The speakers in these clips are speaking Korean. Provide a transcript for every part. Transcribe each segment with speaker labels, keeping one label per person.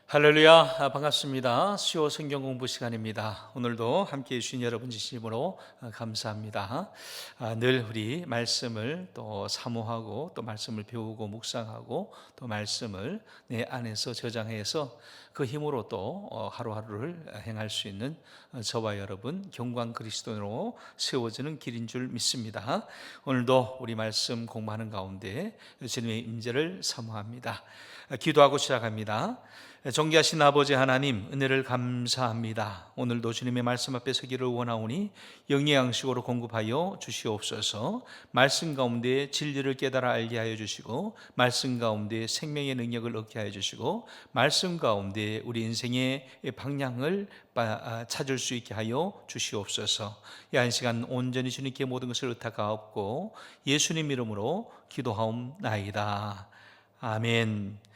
Speaker 1: 할렐루야, 반갑습니다. 수요 성경 공부 시간입니다. 오늘도 함께해 주신 여러분 진심으로 감사합니다. 늘 우리 말씀을 또 사모하고 또 말씀을 배우고 묵상하고 또 말씀을 내 안에서 저장해서 그 힘으로 또 하루하루를 행할 수 있는 저와 여러분 경관 그리스도인으로 세워지는 길인 줄 믿습니다. 오늘도 우리 말씀 공부하는 가운데 주님의 임재를 사모합니다. 기도하고 시작합니다. 존귀하신 아버지 하나님, 은혜를 감사합니다. 오늘도 주님의 말씀 앞에 서기를 원하오니 영의 양식으로 공급하여 주시옵소서. 말씀 가운데 진리를 깨달아 알게 하여 주시고, 말씀 가운데 생명의 능력을 얻게 하여 주시고, 말씀 가운데 우리 인생의 방향을 찾을 수 있게 하여 주시옵소서. 이 한 시간 온전히 주님께 모든 것을 의탁하옵고 예수님 이름으로 기도하옵나이다. 아멘.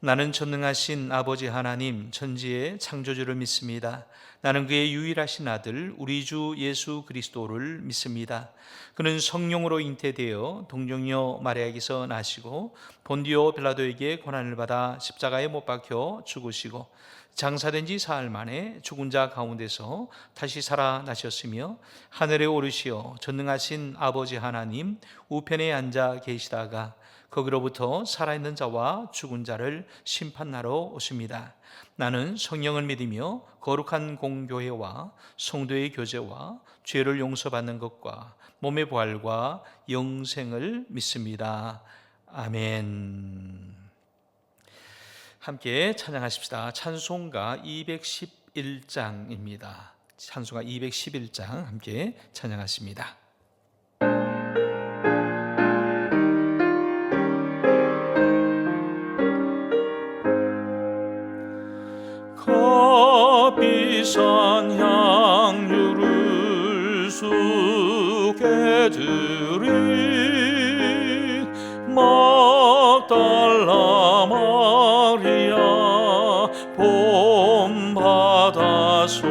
Speaker 1: 나는 전능하신 아버지 하나님 천지의 창조주를 믿습니다. 나는 그의 유일하신 아들 우리 주 예수 그리스도를 믿습니다. 그는 성령으로 잉태되어 동정녀 마리아에게서 나시고 본디오 빌라도에게 고난을 받아 십자가에 못 박혀 죽으시고 장사된 지 사흘 만에 죽은 자 가운데서 다시 살아나셨으며 하늘에 오르시어 전능하신 아버지 하나님 우편에 앉아 계시다가 거기로부터 살아있는 자와 죽은 자를 심판하러 오십니다. 나는 성령을 믿으며 거룩한 공교회와 성도의 교제와 죄를 용서받는 것과 몸의 부활과 영생을 믿습니다. 아멘. 함께 찬양하십시다. 찬송가 211장입니다. 찬송가 211장 함께 찬양하십니다. 값비싼 향유를 수게 드린 막달라 마리아 본받아서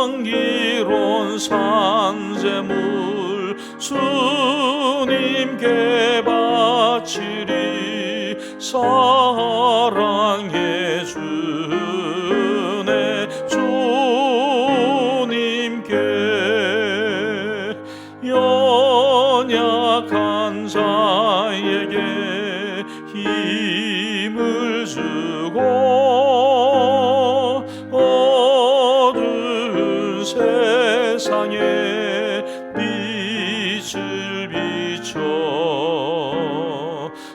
Speaker 1: 향기로운 산재물 주님께 바치리 사랑해 주네 주님께 연약한 자에게 힘을 주고 어두운 세상에 빛을 비춰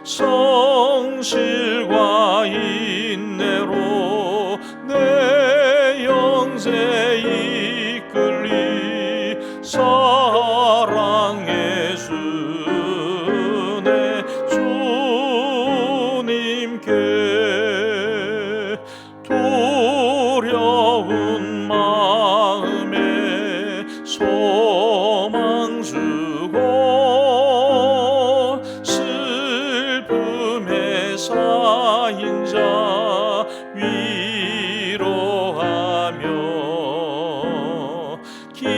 Speaker 1: 성실과 인내로 내 영세 이끌리 사랑해 주네 주님께 두려운 마음에 소망 주고 슬픔에 쌓인 자 위로하며 길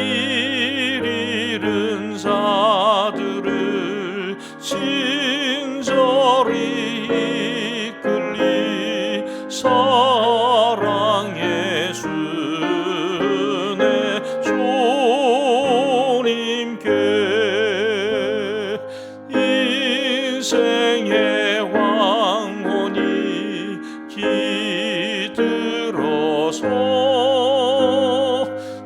Speaker 1: 잃은 자들을 친절히 이끌리 사랑해 주네 주님께 인생의 황혼이 깃들어서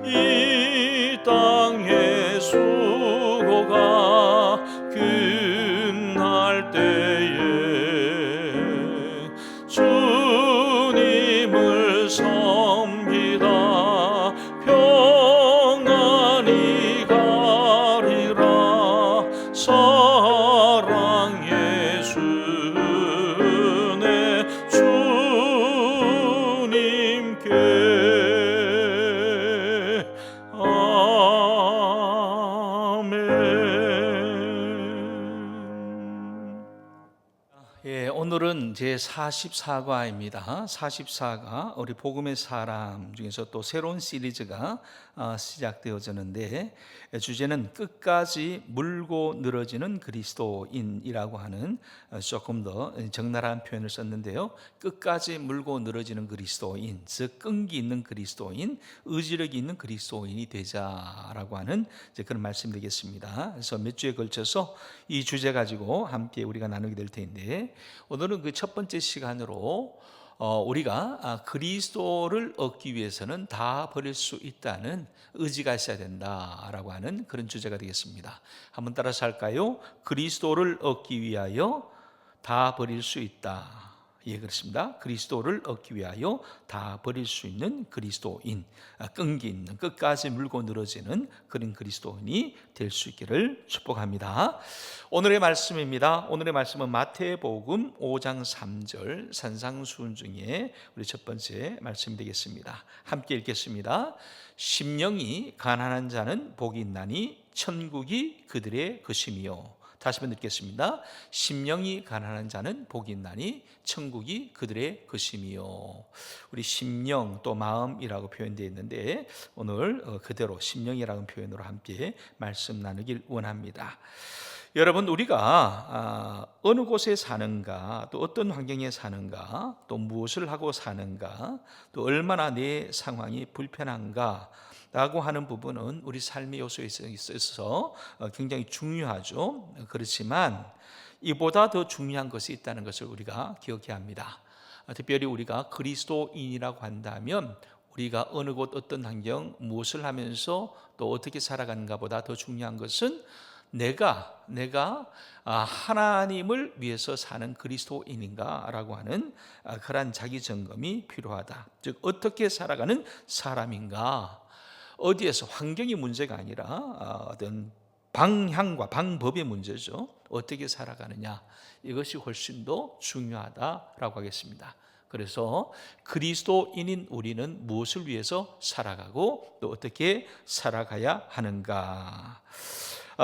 Speaker 1: 이 땅의 수고가 끝날 때에 주님을 섬기다 평안히 가리라 사랑해 주네 주님께 아멘. 오늘은 제 44과입니다. 44과 우리 복음의 사람 중에서 또 새로운 시리즈가 시작되어졌는데, 주제는 끝까지 물고 늘어지는 그리스도인이라고 하는 조금 더 적나라한 표현을 썼는데요. 끝까지 물고 늘어지는 그리스도인, 즉 끈기 있는 그리스도인, 의지력이 있는 그리스도인이 되자라고 하는 그런 말씀 되겠습니다. 그래서 몇 주에 걸쳐서 이 주제 가지고 함께 우리가 나누게 될 텐데, 오늘은 그 첫 번째 시간으로 우리가 그리스도를 얻기 위해서는 다 버릴 수 있다는 의지가 있어야 된다라고 하는 그런 주제가 되겠습니다. 한번 따라서 할까요? 그리스도를 얻기 위하여 다 버릴 수 있다. 예, 그렇습니다. 그리스도를 얻기 위하여 다 버릴 수 있는 그리스도인, 끈기 있는, 끝까지 물고 늘어지는 그런 그리스도인이 될 수 있기를 축복합니다. 오늘의 말씀입니다. 오늘의 말씀은 마태복음 5장 3절 산상수훈 중에 우리 첫 번째 말씀이 되겠습니다. 함께 읽겠습니다. 심령이 가난한 자는 복이 있나니 천국이 그들의 것임이요. 다시 한번 읽겠습니다. 심령이 가난한 자는 복이 있나니 천국이 그들의 것임이요. 우리 심령 또 마음이라고 표현되어 있는데, 오늘 그대로 심령이라는 표현으로 함께 말씀 나누길 원합니다. 여러분, 우리가 어느 곳에 사는가, 또 어떤 환경에 사는가, 또 무엇을 하고 사는가, 또 얼마나 내 상황이 불편한가 라고 하는 부분은 우리 삶의 요소에 있어서 굉장히 중요하죠. 그렇지만 이보다 더 중요한 것이 있다는 것을 우리가 기억해야 합니다. 특별히 우리가 그리스도인이라고 한다면 우리가 어느 곳 어떤 환경 무엇을 하면서 또 어떻게 살아가는가 보다 더 중요한 것은 내가 하나님을 위해서 사는 그리스도인인가 라고 하는 그러한 자기 점검이 필요하다. 즉 어떻게 살아가는 사람인가, 어디에서 환경이 문제가 아니라 어떤 방향과 방법의 문제죠. 어떻게 살아가느냐, 이것이 훨씬 더 중요하다라고 하겠습니다. 그래서 그리스도인인 우리는 무엇을 위해서 살아가고 또 어떻게 살아가야 하는가.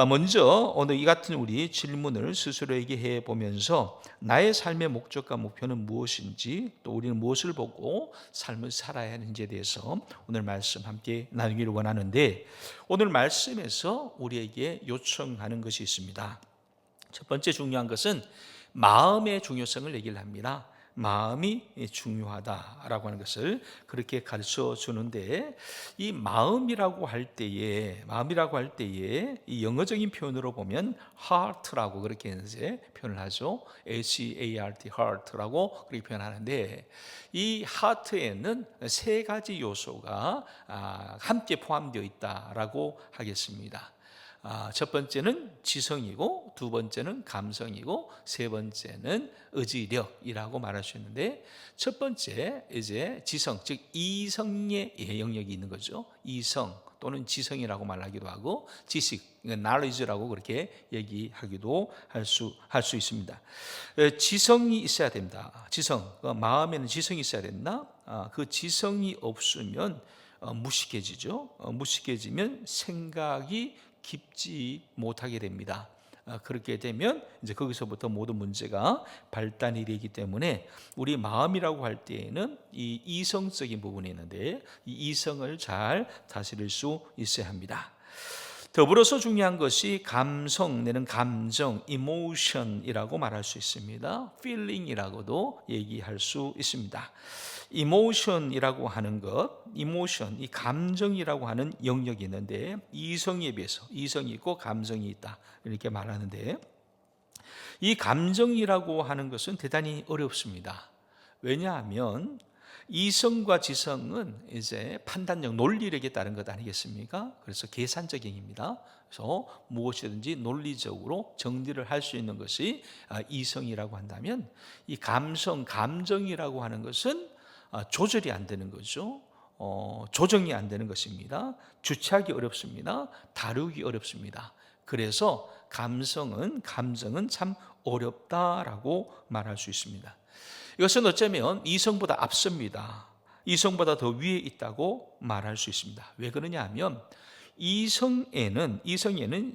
Speaker 1: 먼저 오늘 이 같은 우리 질문을 스스로에게 해보면서 나의 삶의 목적과 목표는 무엇인지, 또 우리는 무엇을 보고 삶을 살아야 하는지에 대해서 오늘 말씀 함께 나누기를 원하는데, 오늘 말씀에서 우리에게 요청하는 것이 있습니다. 첫 번째 중요한 것은 마음의 중요성을 얘기를 합니다. 마음이 중요하다라고 하는 것을 그렇게 가르쳐 주는데, 이 마음이라고 할 때에 이 영어적인 표현으로 보면 heart라고 그렇게 이제 표현을 하죠. H-A-R-T, heart라고 그렇게 표현하는데, 이 heart에는 세 가지 요소가 함께 포함되어 있다라고 하겠습니다. 첫 번째는 지성이고, 두 번째는 감성이고, 세 번째는 의지력이라고 말할 수 있는데, 첫 번째 이제 지성, 즉 이성의 영역이 있는 거죠. 이성 또는 지성이라고 말하기도 하고, 지식, knowledge라고 그렇게 얘기하기도 할 수 있습니다. 지성이 있어야 됩니다. 지성, 마음에는 지성이 있어야 된다. 그 지성이 없으면 무식해지죠. 무식해지면 생각이 깊지 못하게 됩니다. 그렇게 되면 이제 거기서부터 모든 문제가 발단이 되기 때문에 우리 마음이라고 할 때에는 이 이성적인 부분이 있는데, 이 이성을 잘 다스릴 수 있어야 합니다. 더불어서 중요한 것이 감성 내는 감정, emotion이라고 말할 수 있습니다. feeling이라고도 얘기할 수 있습니다. emotion이라고 하는 것, emotion, 이 감정이라고 하는 영역이 있는데, 이성에 비해서 이성이 있고 감정이 있다 이렇게 말하는데, 이 감정이라고 하는 것은 대단히 어렵습니다. 왜냐하면 이성과 지성은 이제 판단력, 논리력에 따른 것 아니겠습니까? 그래서 계산적입니다. 그래서 무엇이든지 논리적으로 정리를 할 수 있는 것이 이성이라고 한다면, 이 감성, 감정이라고 하는 것은 조절이 안 되는 거죠. 조정이 안 되는 것입니다. 주체하기 어렵습니다. 다루기 어렵습니다. 그래서 감정은 참 어렵다라고 말할 수 있습니다. 이것은 어쩌면 이성보다 앞섭니다. 이성보다 더 위에 있다고 말할 수 있습니다. 왜 그러냐 하면 이성에는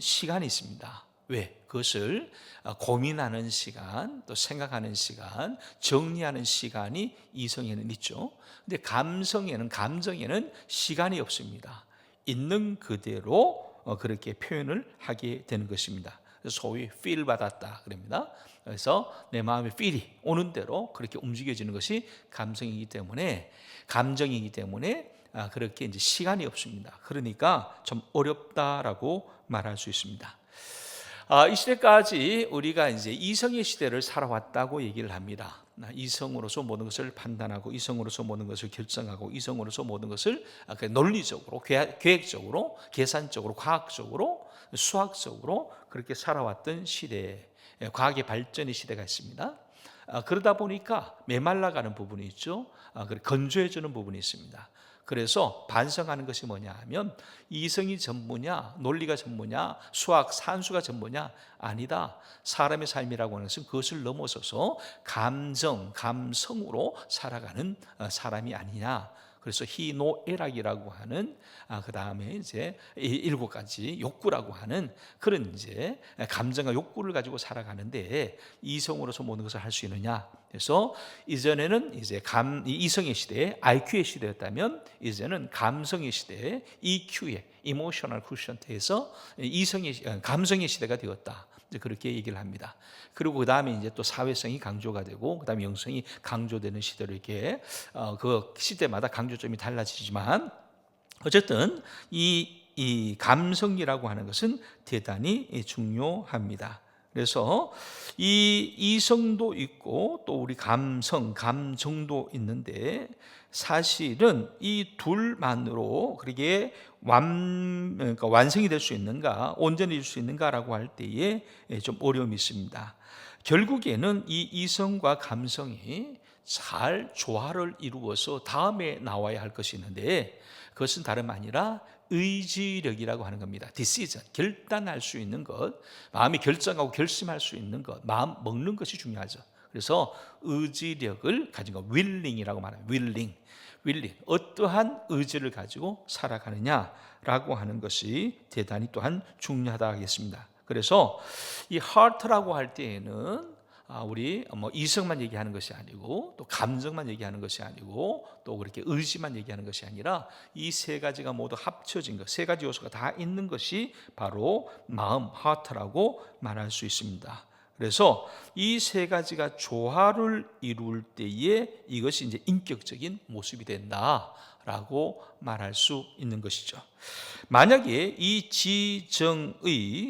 Speaker 1: 시간이 있습니다. 왜? 그것을 고민하는 시간, 또 생각하는 시간, 정리하는 시간이 이성에는 있죠. 근데 감정에는 시간이 없습니다. 있는 그대로 그렇게 표현을 하게 되는 것입니다. 소위 feel 받았다 그럽니다. 그래서 내 마음의 feel이 오는 대로 그렇게 움직여지는 것이 감정이기 때문에 그렇게 이제 시간이 없습니다. 그러니까 좀 어렵다라고 말할 수 있습니다. 이 시대까지 우리가 이제 이성의 시대를 살아왔다고 얘기를 합니다. 이성으로서 모든 것을 판단하고, 이성으로서 모든 것을 결정하고, 이성으로서 모든 것을 논리적으로, 계획적으로, 계산적으로, 과학적으로, 수학적으로 그렇게 살아왔던 시대, 과학의 발전의 시대가 있습니다. 그러다 보니까 메말라가는 부분이 있죠. 건조해지는 부분이 있습니다. 그래서 반성하는 것이 뭐냐 하면 이성이 전부냐, 논리가 전부냐, 수학, 산수가 전부냐? 아니다. 사람의 삶이라고 하는 것은 그것을 넘어서서 감성으로 살아가는 사람이 아니냐. 그래서 희노애락이라고 하는 그 다음에 이제 7가지 욕구라고 하는 그런 이제 감정과 욕구를 가지고 살아가는데 이성으로서 모든 것을 할 수 있느냐? 그래서 이전에는 이제 이성의 시대에 IQ의 시대였다면 이제는 감성의 시대에 EQ의 Emotional Quotient에서 감성의 시대가 되었다. 그렇게 얘기를 합니다. 그리고 그 다음에 이제 또 사회성이 강조가 되고, 그 다음에 영성이 강조되는 시대로 이렇게 그 시대마다 강조점이 달라지지만, 어쨌든 이 감성이라고 하는 것은 대단히 중요합니다. 그래서 이 이성도 있고 또 우리 감정도 있는데 사실은 이 둘만으로 그렇게 그러니까 완성이 될 수 있는가, 온전해질 수 있는가라고 할 때에 좀 어려움이 있습니다. 결국에는 이 이성과 감성이 잘 조화를 이루어서 다음에 나와야 할 것이 있는데 그것은 다름 아니라 의지력이라고 하는 겁니다. decision, 결단할 수 있는 것, 마음이 결정하고 결심할 수 있는 것, 마음 먹는 것이 중요하죠. 그래서 의지력을 가진 것, willing이라고 말합니다. willing. 어떠한 의지를 가지고 살아가느냐라고 하는 것이 대단히 또한 중요하다 하겠습니다. 그래서 이 heart라고 할 때에는 우리 이성만 얘기하는 것이 아니고 또 감정만 얘기하는 것이 아니고 또 그렇게 의지만 얘기하는 것이 아니라 이 3가지가 모두 합쳐진 것, 3가지 요소가 다 있는 것이 바로 마음, heart라고 말할 수 있습니다. 그래서 이 3가지가 조화를 이룰 때에 이것이 이제 인격적인 모습이 된다라고 말할 수 있는 것이죠. 만약에 이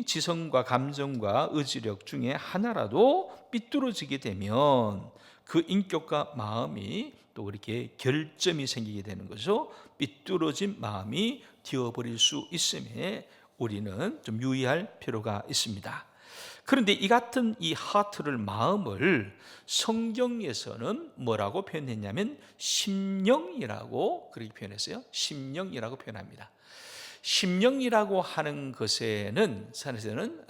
Speaker 1: 지성과 감정과 의지력 중에 하나라도 삐뚤어지게 되면 그 인격과 마음이 또 그렇게 결점이 생기게 되는 거죠. 삐뚤어진 마음이 되어버릴 수 있음에 우리는 좀 유의할 필요가 있습니다. 그런데 이 같은 이 하트를, 마음을 성경에서는 뭐라고 표현했냐면 심령이라고 그렇게 표현했어요. 심령이라고 표현합니다. 심령이라고 하는 것에는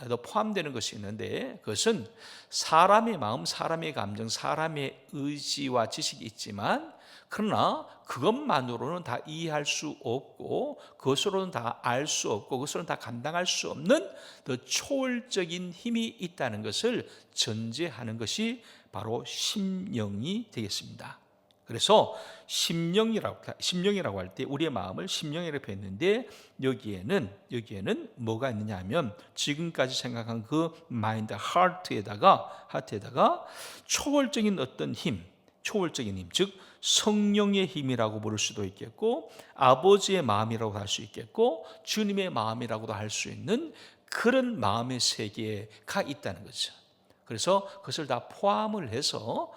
Speaker 1: 또 포함되는 것이 있는데 그것은 사람의 마음, 사람의 감정, 사람의 의지와 지식이 있지만 그러나 그것만으로는 다 이해할 수 없고 그것으로는 다 알 수 없고 그것으로는 다 감당할 수 없는 더 초월적인 힘이 있다는 것을 전제하는 것이 바로 심령이 되겠습니다. 그래서 심령이라고 할 때 우리의 마음을 심령이라고 표현했는데 여기에는 뭐가 있느냐 하면 지금까지 생각한 그 마인드, 하트에다가 초월적인 어떤 힘, 즉 성령의 힘이라고 부를 수도 있겠고 아버지의 마음이라고 할 수 있겠고 주님의 마음이라고도 할 수 있는 그런 마음의 세계가 있다는 거죠. 그래서 그것을 다 포함을 해서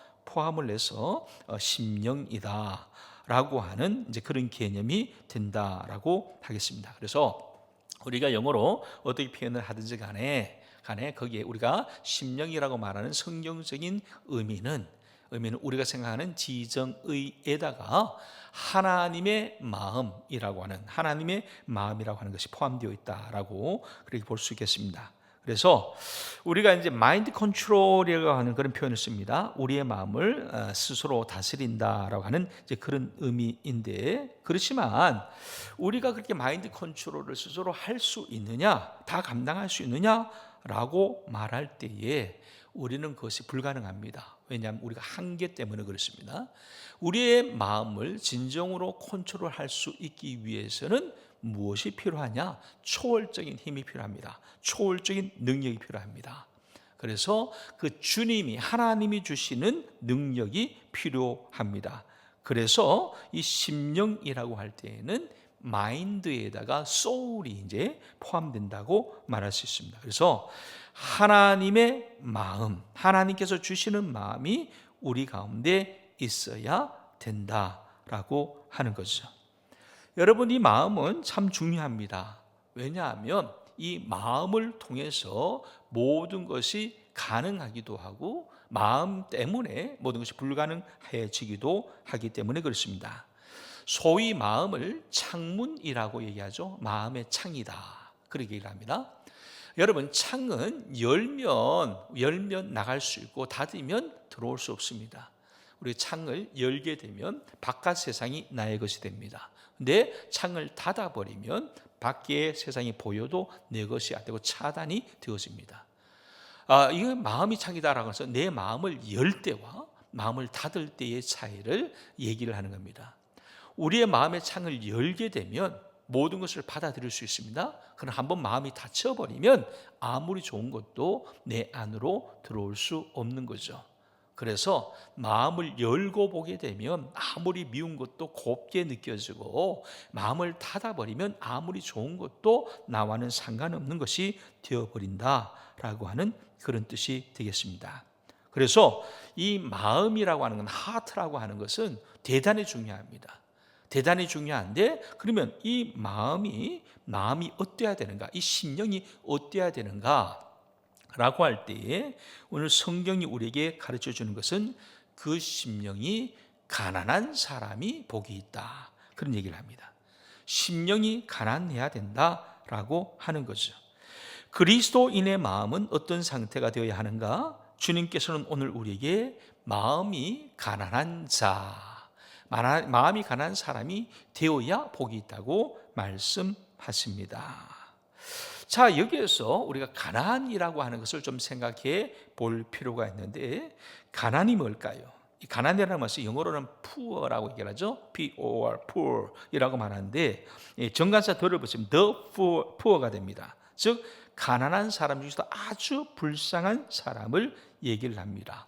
Speaker 1: 심령이다라고 하는 이제 그런 개념이 된다라고 하겠습니다. 그래서 우리가 영어로 어떻게 표현을 하든지 간에 거기에 우리가 심령이라고 말하는 성경적인 의미는 우리가 생각하는 지정의에다가 하나님의 마음이라고 하는 것이 포함되어 있다라고 그렇게 볼 수 있겠습니다. 그래서 우리가 이제 마인드 컨트롤이라고 하는 그런 표현을 씁니다. 우리의 마음을 스스로 다스린다라고 하는 이제 그런 의미인데, 그렇지만 우리가 그렇게 마인드 컨트롤을 스스로 할 수 있느냐, 다 감당할 수 있느냐 라고 말할 때에 우리는 그것이 불가능합니다. 왜냐하면 우리가 한계 때문에 그렇습니다. 우리의 마음을 진정으로 컨트롤할 수 있기 위해서는 무엇이 필요하냐? 초월적인 힘이 필요합니다. 초월적인 능력이 필요합니다. 그래서 그 주님이, 하나님이 주시는 능력이 필요합니다. 그래서 이 심령이라고 할 때에는 마인드에다가 소울이 이제 포함된다고 말할 수 있습니다. 그래서 하나님의 마음, 하나님께서 주시는 마음이 우리 가운데 있어야 된다라고 하는 거죠. 여러분, 이 마음은 참 중요합니다. 왜냐하면 이 마음을 통해서 모든 것이 가능하기도 하고 마음 때문에 모든 것이 불가능해지기도 하기 때문에 그렇습니다. 소위 마음을 창문이라고 얘기하죠. 마음의 창이다, 그렇게 얘기를 합니다. 여러분, 창은 열면 나갈 수 있고 닫으면 들어올 수 없습니다. 우리 창을 열게 되면 바깥 세상이 나의 것이 됩니다. 근데 창을 닫아버리면 밖의 세상이 보여도 내 것이 안 되고 차단이 되어집니다. 이거 마음이 창이다라고 해서 내 마음을 열 때와 마음을 닫을 때의 차이를 얘기를 하는 겁니다. 우리의 마음의 창을 열게 되면 모든 것을 받아들일 수 있습니다. 그러나 한번 마음이 닫혀버리면 아무리 좋은 것도 내 안으로 들어올 수 없는 거죠. 그래서 마음을 열고 보게 되면 아무리 미운 것도 곱게 느껴지고, 마음을 닫아버리면 아무리 좋은 것도 나와는 상관없는 것이 되어버린다라고 하는 그런 뜻이 되겠습니다. 그래서 이 마음이라고 하는 건, 하트라고 하는 것은 대단히 중요합니다. 대단히 중요한데, 그러면 이 마음이 어때야 되는가? 이 심령이 어때야 되는가? 라고 할 때에 오늘 성경이 우리에게 가르쳐 주는 것은 그 심령이 가난한 사람이 복이 있다, 그런 얘기를 합니다. 심령이 가난해야 된다라고 하는 거죠. 그리스도인의 마음은 어떤 상태가 되어야 하는가? 주님께서는 오늘 우리에게 마음이 가난한 마음이 가난한 사람이 되어야 복이 있다고 말씀하십니다. 자, 여기에서 우리가 가난이라고 하는 것을 좀 생각해 볼 필요가 있는데, 가난이 뭘까요? 이 가난이라는 것은 영어로는 poor라고 얘기하죠. P-O-R, poor이라고 말하는데, 정관사 더를 붙이면 the poor가 됩니다. 즉 가난한 사람 중에서도 아주 불쌍한 사람을 얘기를 합니다.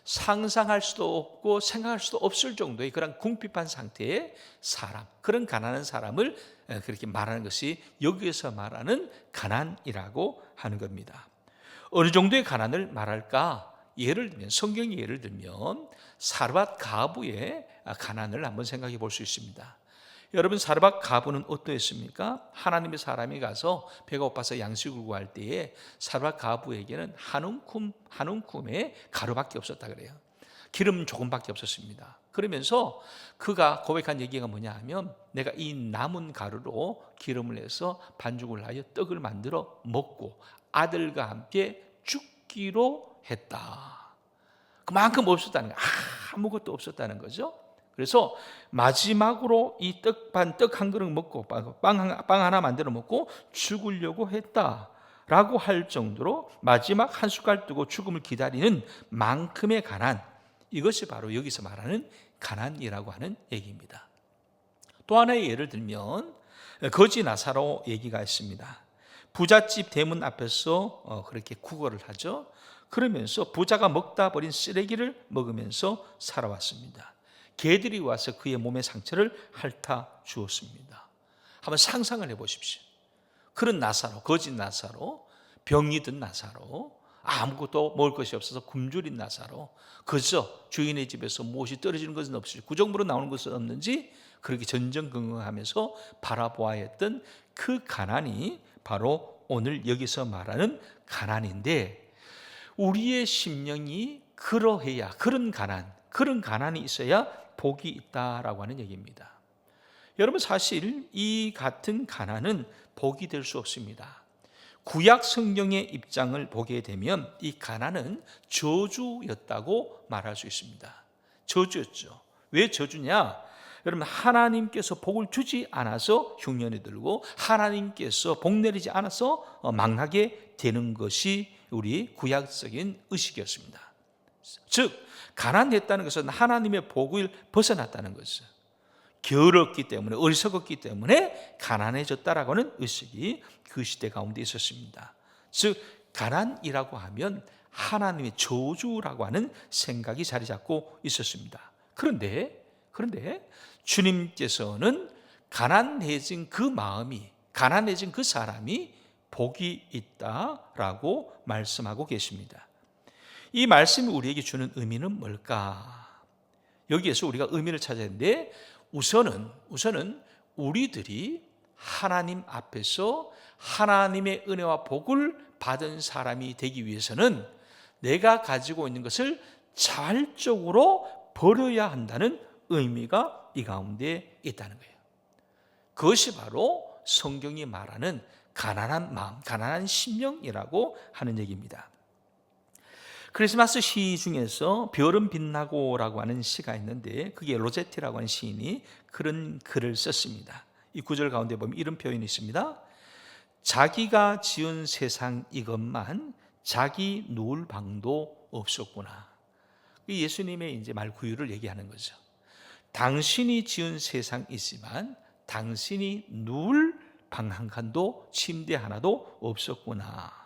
Speaker 1: 상상할 수도 없고 생각할 수도 없을 정도의 그런 궁핍한 상태의 사람, 그런 가난한 사람을 그렇게 말하는 것이 여기에서 말하는 가난이라고 하는 겁니다. 어느 정도의 가난을 말할까? 예를 들면, 성경의 예를 들면 사르밧 가부의 가난을 한번 생각해 볼 수 있습니다. 여러분, 사르밧 가부는 어떠했습니까? 하나님의 사람이 가서 배가 고파서 양식을 구할 때에 사르밧 가부에게는 한 움큼의 가루밖에 없었다 그래요. 기름 조금밖에 없었습니다. 그러면서 그가 고백한 얘기가 뭐냐 하면, 내가 이 남은 가루로 기름을 내서 반죽을 하여 떡을 만들어 먹고 아들과 함께 죽기로 했다. 그만큼 없었다는 거예요. 아무것도 없었다는 거죠. 그래서 마지막으로 이 떡 한 그릇 먹고 빵 하나 만들어 먹고 죽으려고 했다라고 할 정도로 마지막 한 숟갈 뜨고 죽음을 기다리는 만큼의 가난, 이것이 바로 여기서 말하는 가난이라고 하는 얘기입니다. 또 하나의 예를 들면 거지 나사로 얘기가 있습니다. 부잣집 대문 앞에서 그렇게 구걸을 하죠. 그러면서 부자가 먹다 버린 쓰레기를 먹으면서 살아왔습니다. 개들이 와서 그의 몸에 상처를 핥아 주었습니다. 한번 상상을 해보십시오. 그런 나사로, 거짓 나사로, 병이 든 나사로, 아무것도 먹을 것이 없어서 굶주린 나사로, 그저 주인의 집에서 무엇이 떨어지는 것은 없이 구정부로 나오는 것은 없는지 그렇게 전전긍긍하면서 바라보아야 했던 그 가난이 바로 오늘 여기서 말하는 가난인데, 우리의 심령이 그러해야, 그런 가난이 있어야 복이 있다라고 하는 얘기입니다. 여러분, 사실 이 같은 가난은 복이 될 수 없습니다. 구약 성경의 입장을 보게 되면 이 가난은 저주였다고 말할 수 있습니다. 저주였죠. 왜 저주냐? 여러분, 하나님께서 복을 주지 않아서 흉년이 들고 하나님께서 복 내리지 않아서 망하게 되는 것이 우리 구약적인 의식이었습니다. 즉 가난했다는 것은 하나님의 복을 벗어났다는 것이죠. 게으렀기 때문에, 어리석었기 때문에 가난해졌다라고 하는 의식이 그 시대 가운데 있었습니다. 즉 가난이라고 하면 하나님의 저주라고 하는 생각이 자리 잡고 있었습니다. 그런데 주님께서는 가난해진 그 마음이, 가난해진 그 사람이 복이 있다라고 말씀하고 계십니다. 이 말씀이 우리에게 주는 의미는 뭘까? 여기에서 우리가 의미를 찾아야 하는데, 우선은 우리들이 하나님 앞에서 하나님의 은혜와 복을 받은 사람이 되기 위해서는 내가 가지고 있는 것을 자발적으로 버려야 한다는 의미가 이 가운데 있다는 거예요. 그것이 바로 성경이 말하는 가난한 마음, 가난한 심령이라고 하는 얘기입니다. 크리스마스 시 중에서 별은 빛나고라고 하는 시가 있는데, 그게 로제티라고 하는 시인이 그런 글을 썼습니다. 이 구절 가운데 보면 이런 표현이 있습니다. 자기가 지은 세상 이것만 자기 누울 방도 없었구나. 예수님의 이제 말구유를 얘기하는 거죠. 당신이 지은 세상이지만 당신이 누울 방 한 칸도, 침대 하나도 없었구나.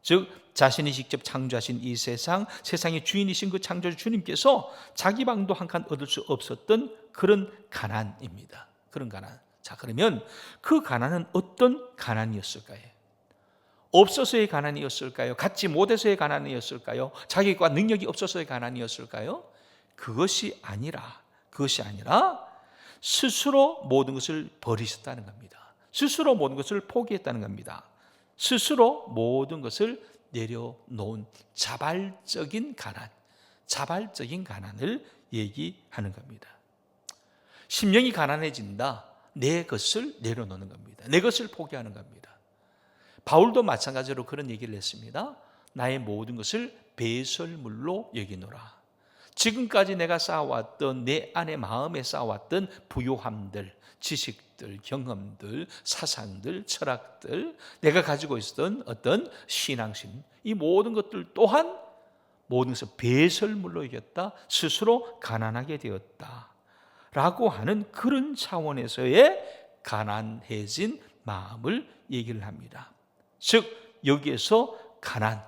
Speaker 1: 즉 자신이 직접 창조하신 이 세상의 주인이신 그 창조주 주님께서 자기 방도 한 칸 얻을 수 없었던 그런 가난입니다. 그런 가난. 자, 그러면 그 가난은 어떤 가난이었을까요? 없어서의 가난이었을까요? 갖지 못해서의 가난이었을까요? 자기가 능력이 없어서의 가난이었을까요? 그것이 아니라 스스로 모든 것을 버리셨다는 겁니다. 스스로 모든 것을 포기했다는 겁니다. 스스로 모든 것을 내려놓은 자발적인 가난을 얘기하는 겁니다. 심령이 가난해진다. 내 것을 내려놓는 겁니다. 내 것을 포기하는 겁니다. 바울도 마찬가지로 그런 얘기를 했습니다. 나의 모든 것을 배설물로 여기노라. 지금까지 내가 쌓아왔던, 내 안에 마음에 쌓아왔던 부요함들, 지식들, 경험들, 사상들, 철학들, 내가 가지고 있었던 어떤 신앙심, 이 모든 것들 또한 모든 것을 배설물로 여겼다. 스스로 가난하게 되었다 라고 하는 그런 차원에서의 가난해진 마음을 얘기를 합니다. 즉 여기에서 가난,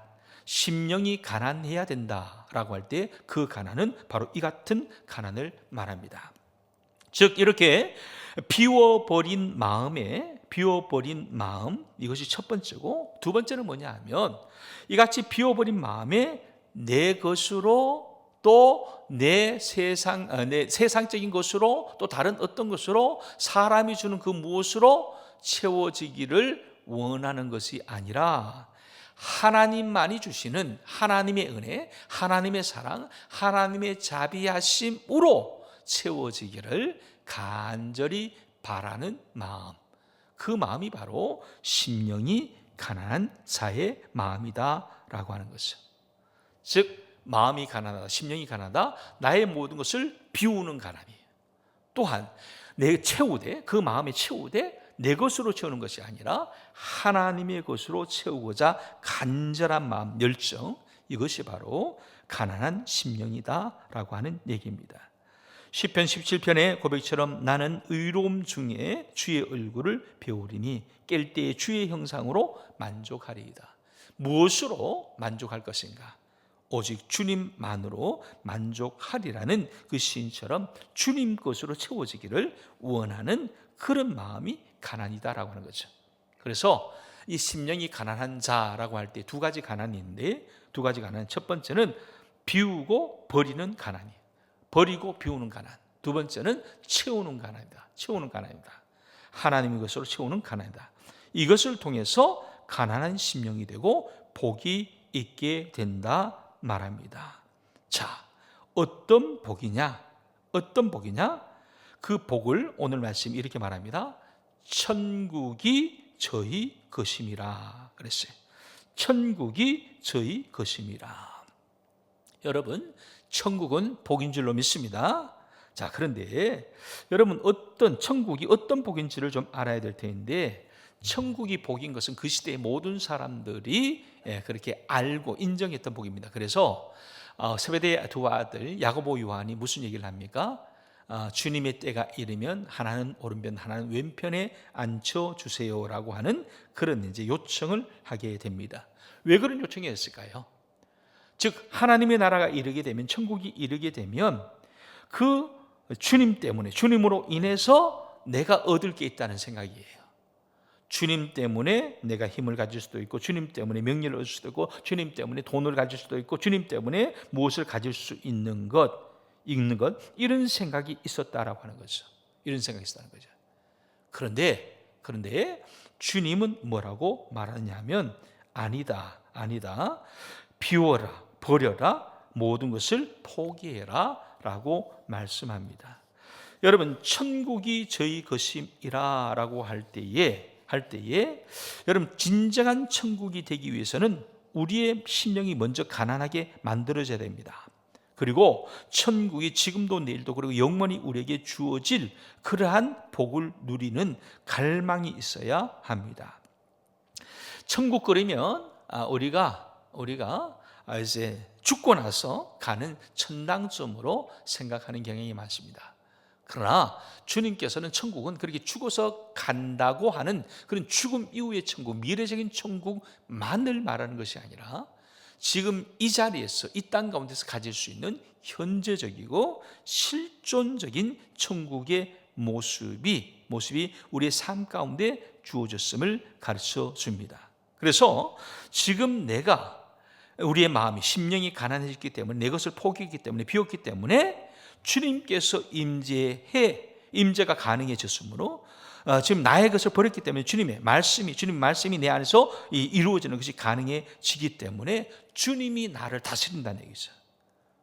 Speaker 1: 심령이 가난해야 된다라고 할 때 그 가난은 바로 이 같은 가난을 말합니다. 즉 이렇게 비워버린 마음, 이것이 첫 번째고, 두 번째는 뭐냐 하면 이같이 비워버린 마음에 내 것으로 또 내 세상적인 것으로 또 다른 어떤 것으로 사람이 주는 그 무엇으로 채워지기를 원하는 것이 아니라 하나님만이 주시는 하나님의 은혜, 하나님의 사랑, 하나님의 자비하심으로 채워지기를 간절히 바라는 마음, 그 마음이 바로 심령이 가난한 자의 마음이다라고 하는 것이죠. 즉 마음이 가난하다, 심령이 가난하다, 나의 모든 것을 비우는 가난이에요. 또한 그 마음에 채우되 내 것으로 채우는 것이 아니라 하나님의 것으로 채우고자 간절한 마음, 열정, 이것이 바로 가난한 심령이다라고 하는 얘기입니다. 시편 17편의 고백처럼 나는 의로움 중에 주의 얼굴을 배우리니 깰 때에 주의 형상으로 만족하리이다. 무엇으로 만족할 것인가? 오직 주님만으로 만족하리라는 그 시인처럼 주님 것으로 채워지기를 원하는 그런 마음이 가난이다라고 하는 거죠. 그래서 이 심령이 가난한 자라고 할 때 두 가지 가난이 있는데, 두 가지 가난, 첫 번째는 비우고 버리는 가난이에요. 버리고 비우는 가난. 두 번째는 채우는 가난이다. 하나님의 것으로 채우는 가난이다. 이것을 통해서 가난한 심령이 되고 복이 있게 된다 말합니다. 자, 어떤 복이냐? 그 복을 오늘 말씀이 이렇게 말합니다. 천국이 저희 것임이라 그랬어요. 천국이 저희 것임이라. 여러분, 천국은 복인 줄로 믿습니다. 자, 그런데 여러분, 어떤 천국이 어떤 복인지를 좀 알아야 될 텐데, 천국이 복인 것은 그 시대의 모든 사람들이 그렇게 알고 인정했던 복입니다. 그래서 세베대의 두 아들 야고보 요한이 무슨 얘기를 합니까? 주님의 때가 이르면 하나는 오른편 하나는 왼편에 앉혀 주세요라고 하는 그런 이제 요청을 하게 됩니다. 왜 그런 요청이 했을까요? 즉 하나님의 나라가 이르게 되면, 천국이 이르게 되면 그 주님 때문에, 주님으로 인해서 내가 얻을 게 있다는 생각이에요. 주님 때문에 내가 힘을 가질 수도 있고, 주님 때문에 명예를 얻을 수도 있고, 주님 때문에 돈을 가질 수도 있고, 주님 때문에 무엇을 가질 수 있는 것, 이런 생각이 있었다라고 하는 거죠. 이런 생각이 있었다는 거죠. 그런데 주님은 뭐라고 말하냐면, 아니다. 비워라, 버려라, 모든 것을 포기해라 라고 말씀합니다. 여러분, 천국이 저희 것임이라 라고 할 때에 여러분, 진정한 천국이 되기 위해서는 우리의 심령이 먼저 가난하게 만들어져야 됩니다. 그리고 천국이 지금도 내일도 그리고 영원히 우리에게 주어질 그러한 복을 누리는 갈망이 있어야 합니다. 천국 그러면 우리가 이제 죽고 나서 가는 천당쯤으로 생각하는 경향이 많습니다. 그러나 주님께서는 천국은 그렇게 죽어서 간다고 하는 그런 죽음 이후의 천국, 미래적인 천국만을 말하는 것이 아니라 지금 이 자리에서, 이 땅 가운데서 가질 수 있는 현재적이고 실존적인 천국의 모습이 우리의 삶 가운데 주어졌음을 가르쳐 줍니다. 그래서 지금 우리의 마음이, 심령이 가난해졌기 때문에, 내 것을 포기했기 때문에, 비웠기 때문에 주님께서 임재가 가능해졌으므로, 지금 나의 것을 버렸기 때문에 주님 말씀이 내 안에서 이루어지는 것이 가능해지기 때문에 주님이 나를 다스린다는 얘기죠.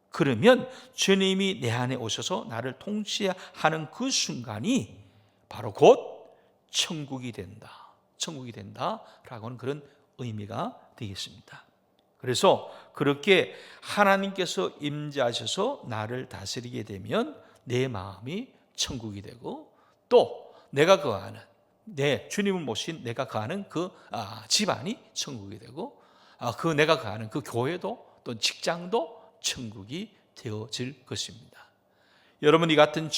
Speaker 1: 그러면 주님이 내 안에 오셔서 나를 통치하는 그 순간이 바로 곧 천국이 된다라고 하는 그런 의미가 되겠습니다. 그래서 그렇게 하나님께서 임재하셔서 나를 다스리게 되면 내 마음이 천국이 되고, 또 내가 거하는, 주님을 모신 내가 거하는 그 집안이 천국이 되고, 내가 거하는 그 교회도 또 직장도 천국이 되어질 것입니다. 여러분, 이 같은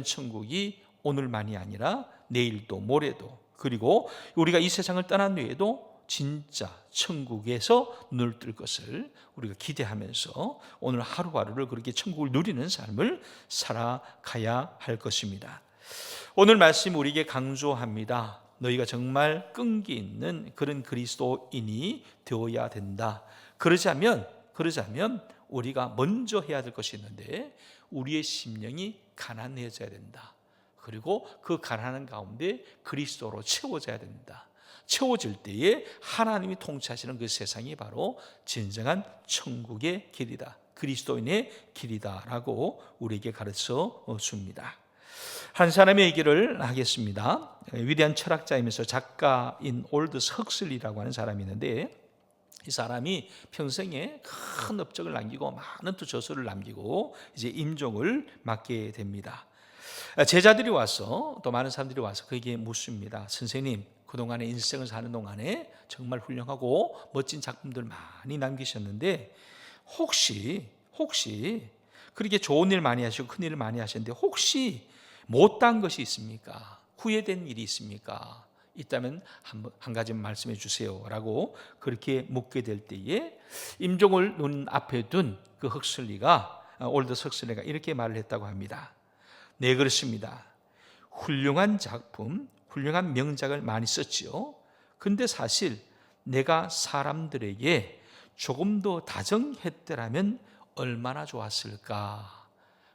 Speaker 1: 천국이 오늘만이 아니라 내일도 모레도, 그리고 우리가 이 세상을 떠난 뒤에도 진짜 천국에서 눈을 뜰 것을 우리가 기대하면서 오늘 하루하루를 그렇게 천국을 누리는 삶을 살아가야 할 것입니다. 오늘 말씀 우리에게 강조합니다. 너희가 정말 끈기 있는 그런 그리스도인이 되어야 된다. 그러자면 우리가 먼저 해야 될 것이 있는데, 우리의 심령이 가난해져야 된다. 그리고 그 가난한 가운데 그리스도로 채워져야 된다. 채워질 때에 하나님이 통치하시는 그 세상이 바로 진정한 천국의 길이다, 그리스도인의 길이다라고 우리에게 가르쳐 줍니다. 한 사람의 얘기를 하겠습니다. 위대한 철학자이면서 작가인 올더스 헉슬리라고 하는 사람이 있는데, 이 사람이 평생에 큰 업적을 남기고 많은 또 저서를 남기고 이제 임종을 맞게 됩니다. 제자들이 와서, 또 많은 사람들이 와서 그에게 묻습니다. 선생님, 그동안의 인생을 사는 동안에 정말 훌륭하고 멋진 작품들 많이 남기셨는데, 혹시 그렇게 좋은 일 많이 하시고 큰 일을 많이 하셨는데 혹시 못한 것이 있습니까? 후회된 일이 있습니까? 있다면 한 가지만 말씀해 주세요 라고 그렇게 묻게 될 때에, 임종을 눈 앞에 둔 그 올더스 헉슬리가 이렇게 말을 했다고 합니다. 네, 그렇습니다. 훌륭한 작품, 훌륭한 명작을 많이 썼지요. 근데 사실 내가 사람들에게 조금 더 다정했더라면 얼마나 좋았을까,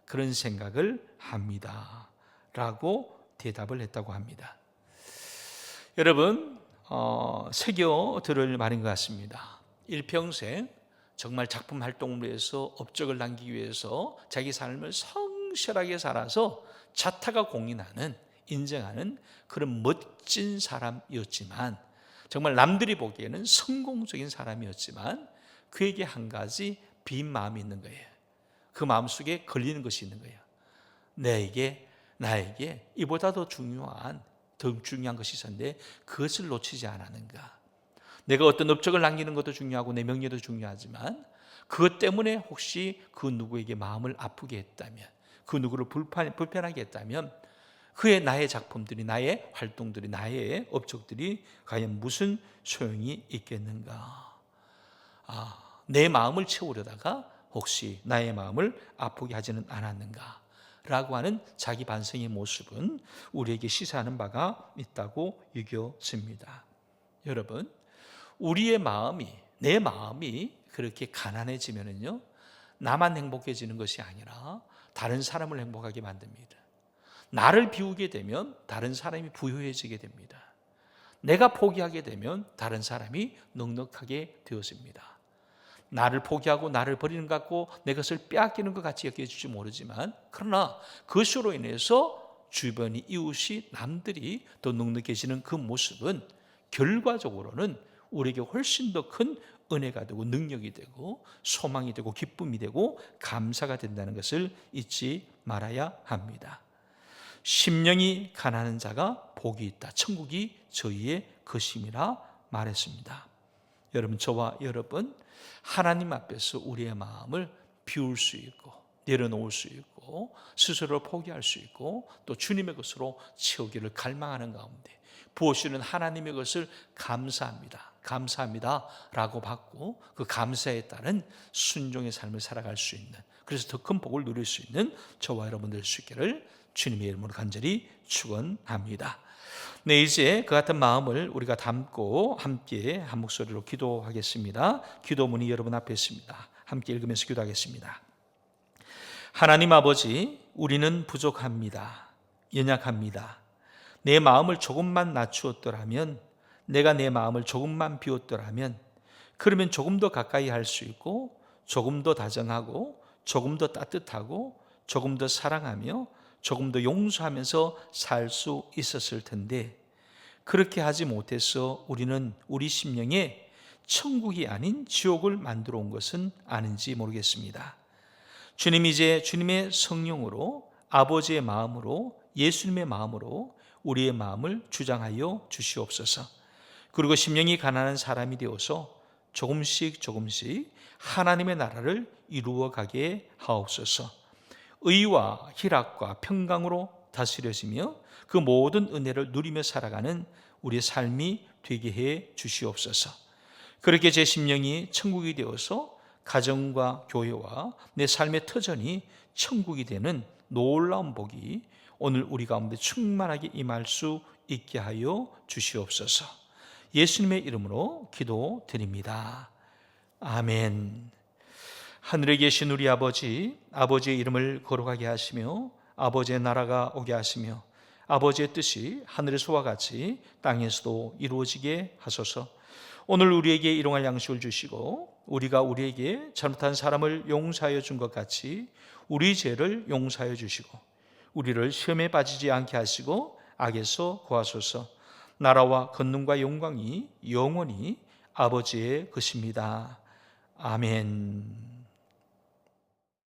Speaker 1: 그런 생각을 합니다 라고 대답을 했다고 합니다. 여러분, 새겨 들을 말인 것 같습니다. 일평생 정말 작품 활동을 위해서, 업적을 남기기 위해서 자기 삶을 성실하게 살아서 자타가 공인하는, 인정하는 그런 멋진 사람이었지만, 정말 남들이 보기에는 성공적인 사람이었지만, 그에게 한 가지 빈 마음이 있는 거예요. 그 마음속에 걸리는 것이 있는 거예요. 나에게 이보다 더 중요한 것이 있었는데 그것을 놓치지 않았는가. 내가 어떤 업적을 남기는 것도 중요하고 내 명예도 중요하지만 그것 때문에 혹시 그 누구에게 마음을 아프게 했다면, 그 누구를 불편하게 했다면 그의 나의 작품들이, 나의 활동들이, 나의 업적들이 과연 무슨 소용이 있겠는가. 내 마음을 채우려다가 혹시 나의 마음을 아프게 하지는 않았는가 라고 하는 자기 반성의 모습은 우리에게 시사하는 바가 있다고 여겨집니다. 여러분, 내 마음이 그렇게 가난해지면은요, 나만 행복해지는 것이 아니라 다른 사람을 행복하게 만듭니다. 나를 비우게 되면 다른 사람이 부유해지게 됩니다. 내가 포기하게 되면 다른 사람이 넉넉하게 되어집니다. 나를 포기하고 나를 버리는 것 같고 내 것을 빼앗기는 것 같이 여겨질지 모르지만, 그러나 그것으로 인해서 주변이, 이웃이, 남들이 더 넉넉해지는 그 모습은 결과적으로는 우리에게 훨씬 더 큰 은혜가 되고 능력이 되고 소망이 되고 기쁨이 되고 감사가 된다는 것을 잊지 말아야 합니다. 심령이 가난한 자가 복이 있다. 천국이 저희의 것임이라 말했습니다. 여러분, 저와 여러분, 하나님 앞에서 우리의 마음을 비울 수 있고 내려놓을 수 있고 스스로 포기할 수 있고 또 주님의 것으로 채우기를 갈망하는 가운데 부어주시는 하나님의 것을 감사합니다 라고 받고 그 감사에 따른 순종의 삶을 살아갈 수 있는, 그래서 더 큰 복을 누릴 수 있는 저와 여러분들 수 있기를 주님의 이름으로 간절히 축원합니다. 네, 이제 그 같은 마음을 우리가 담고 함께 한 목소리로 기도하겠습니다. 기도문이 여러분 앞에 있습니다. 함께 읽으면서 기도하겠습니다. 하나님 아버지, 우리는 부족합니다. 연약합니다. 내 마음을 조금만 낮추었더라면, 내가 내 마음을 조금만 비웠더라면, 그러면 조금 더 가까이 할 수 있고 조금 더 다정하고 조금 더 따뜻하고 조금 더 사랑하며 조금 더 용서하면서 살 수 있었을 텐데, 그렇게 하지 못해서 우리는 우리 심령에 천국이 아닌 지옥을 만들어 온 것은 아닌지 모르겠습니다. 주님, 이제 주님의 성령으로, 아버지의 마음으로, 예수님의 마음으로 우리의 마음을 주장하여 주시옵소서. 그리고 심령이 가난한 사람이 되어서 조금씩 하나님의 나라를 이루어가게 하옵소서. 의와 희락과 평강으로 다스려지며 그 모든 은혜를 누리며 살아가는 우리의 삶이 되게 해 주시옵소서. 그렇게 제 심령이 천국이 되어서 가정과 교회와 내 삶의 터전이 천국이 되는 놀라운 복이 오늘 우리 가운데 충만하게 임할 수 있게 하여 주시옵소서. 예수님의 이름으로 기도드립니다. 아멘. 하늘에 계신 우리 아버지, 아버지의 이름을 거룩하게 하시며 아버지의 나라가 오게 하시며 아버지의 뜻이 하늘에서와 같이 땅에서도 이루어지게 하소서. 오늘 우리에게 일용할 양식을 주시고 우리가 우리에게 잘못한 사람을 용서하여 준 것 같이 우리 죄를 용서하여 주시고 우리를 시험에 빠지지 않게 하시고 악에서 구하소서. 나라와 권능과 영광이 영원히 아버지의 것입니다. 아멘.